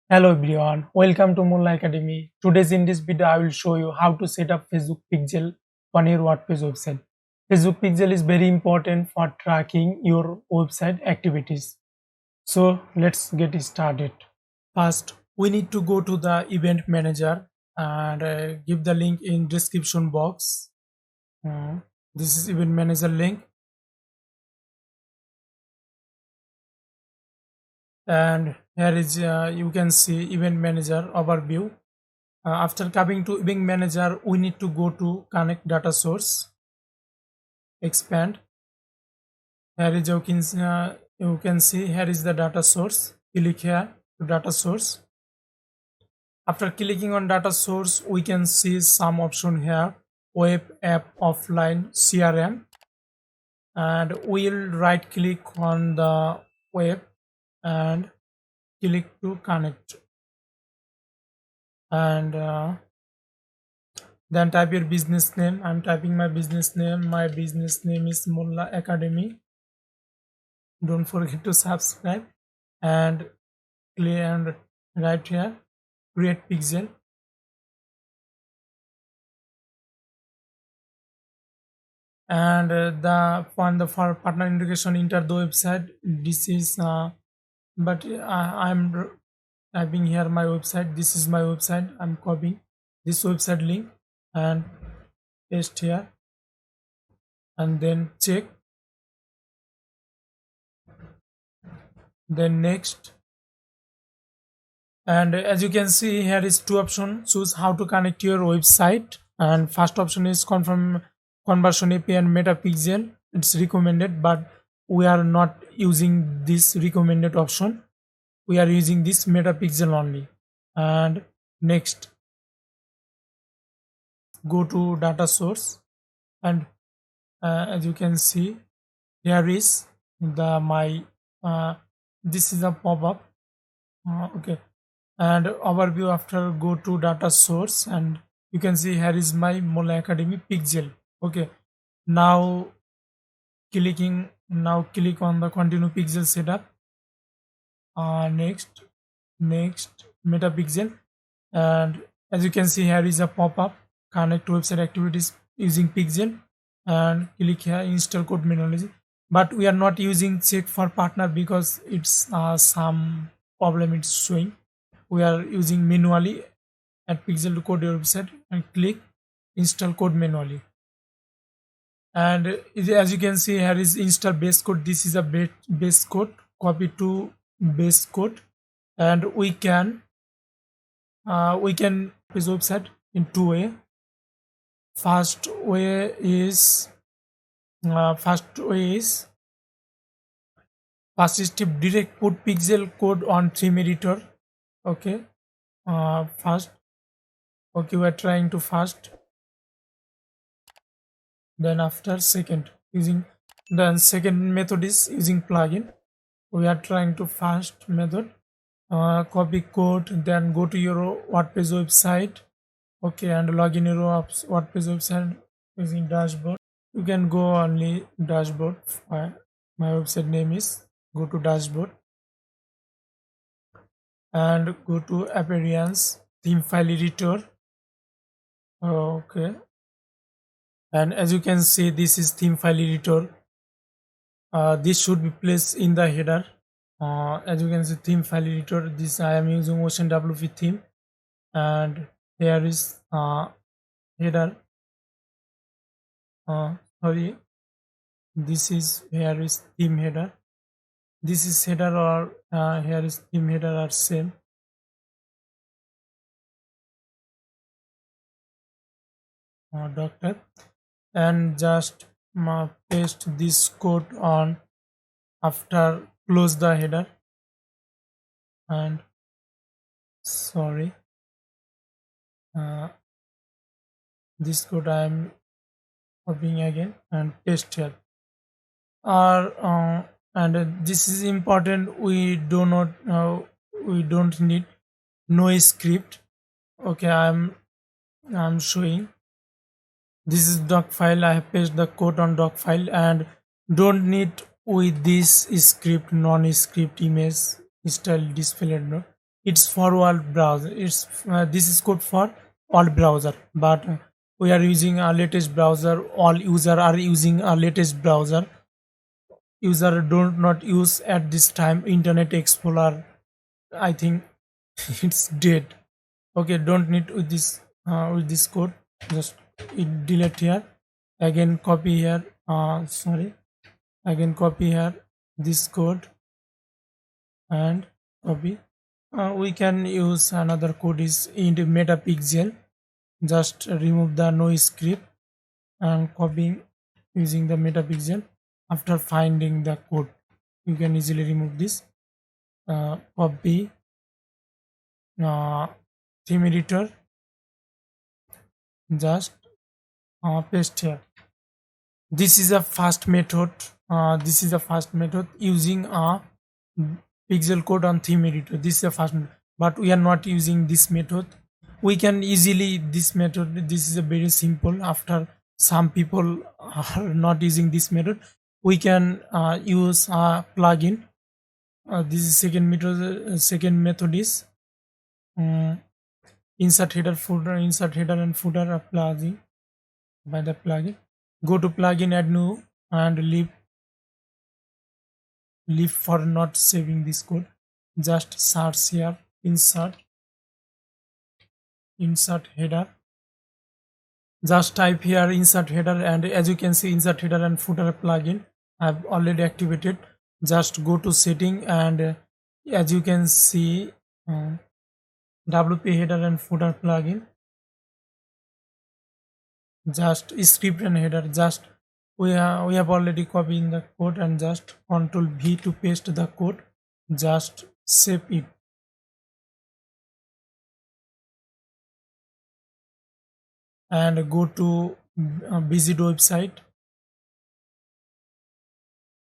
Hello everyone, welcome to Molla Academy. Today's in this video I will show you how to set up Facebook pixel on your WordPress website. Facebook pixel is very important for tracking your website activities. So let's get started. First, we need to go to the event manager and give the link in description box. This is event manager link, and here is you can see event manager overview. After coming to event manager, we need to go to connect data source, expand. Here is you can see here is the data source. Click here to data source. After clicking on data source, we can see some option here: web, app, offline, CRM, and we'll right click on the web and click to connect, and then type your business name. I'm typing my business name. My business name is Molla Academy. Don't forget to subscribe and clear and right here create pixel, and for partner integration enter the website. This is but I'm typing here my website. This is my website. I'm copying this website link and paste here, and then check, then next. And as you can see, here is two options: choose how to connect your website, and first option is confirm conversion API and metapixel. It's recommended, but we are not using this recommended option. We are using this metapixel only. And next, go to data source, and as you can see, here is the my this is a pop-up. Okay, and overview. After go to data source, and you can see here is my Molla Academy pixel. Okay, now click on the continue pixel setup. Next metapixel, and as you can see, here is a pop-up: connect website activities using pixel, and click here install code manually. But we are not using check for partner because it's some problem it's showing. We are using manually at pixel to code your website, and click install code manually. And as you can see, here is install base code. This is a base code. Copy to base code, and we can this website in two way. First way is first step: direct put pixel code on theme editor. Okay, first. Okay, we are trying to first. Then after second, then second method is using plugin. We are trying to first method. Copy code, then go to your WordPress website. Okay, and log in your WordPress website using dashboard. You can go only dashboard. My website name is, go to dashboard and go to appearance, theme file editor. Okay, and as you can see, this is theme file editor. This should be placed in the header. As you can see, theme file editor. This I am using Ocean WP theme, and here is header. Sorry, this is, here is theme header. This is header, or here is theme header, are same. Doctor, and just paste this code on. After close the header, and sorry, this code I am copying again and paste here. And this is important: we don't need no script. Okay, I'm showing this is doc file. I have pasted the code on doc file, and don't need with this script, non-script image style display. No, it's for all browser. It's this is code for all browser, but we are using a latest browser. All user are using a latest browser. User do not use at this time Internet Explorer. I think it's dead. Okay, don't need with this code. Just delete here. Again copy here. Sorry. Again copy here this code and copy. We can use another code is in the metapixel. Just remove the noise script and copying using the metapixel. After finding the code, you can easily remove this. Copy theme editor. Just paste here. This is a fast method. This is a fast method using a pixel code on theme editor. This is a fast method, but we are not using this method. We can easily this method. This is a very simple. After some people are not using this method, we can use a plugin. This is second method. Second method is insert header footer, insert header and footer a plugin. By the plugin, go to plugin, add new, and leave for not saving this code. Just search here insert header. Just type here insert header, and as you can see insert header and footer plugin I've already activated. Just go to setting, and as you can see WP header and footer plugin, just script and header. Just we have already copied the code, and just Ctrl V to paste the code. Just save it. And go to visit website,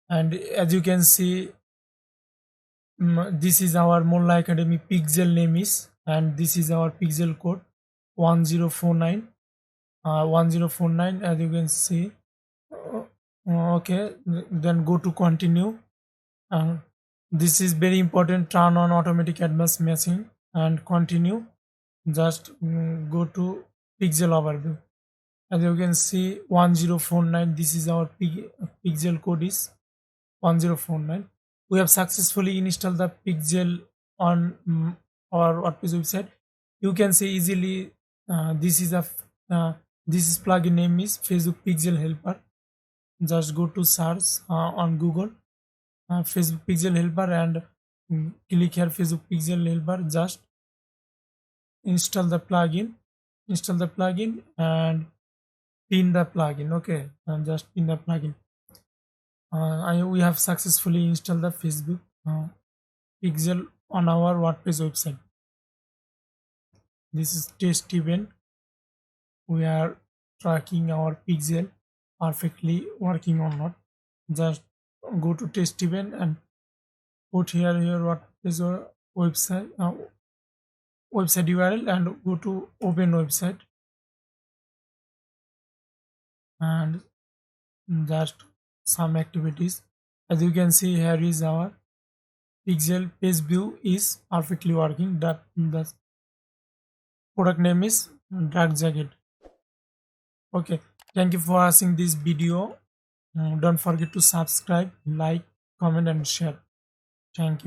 and as you can see this is our Molla Academy pixel name is, and this is our pixel code 1049 1049, as you can see. Okay, then go to continue. This is very important, turn on automatic advanced matching and continue. Just go to pixel overview. As you can see 1049, this is our pixel code is 1049. We have successfully installed the pixel on our WordPress website. You can see easily this is plugin name is Facebook Pixel Helper. Just go to search on Google Facebook Pixel Helper, and click here Facebook Pixel Helper. Just install the plugin and pin the plugin. Okay, and just pin the plugin. We have successfully installed the Facebook Pixel on our WordPress website. This is test event. We are tracking our pixel perfectly working or not. Just go to test event and put here your WordPress website website URL, and go to open website, and just some activities. As you can see, here is our pixel page view is perfectly working. The product name is Dark Jacket. Okay, thank you for watching this video. Don't forget to subscribe, like, comment and share. Thank you.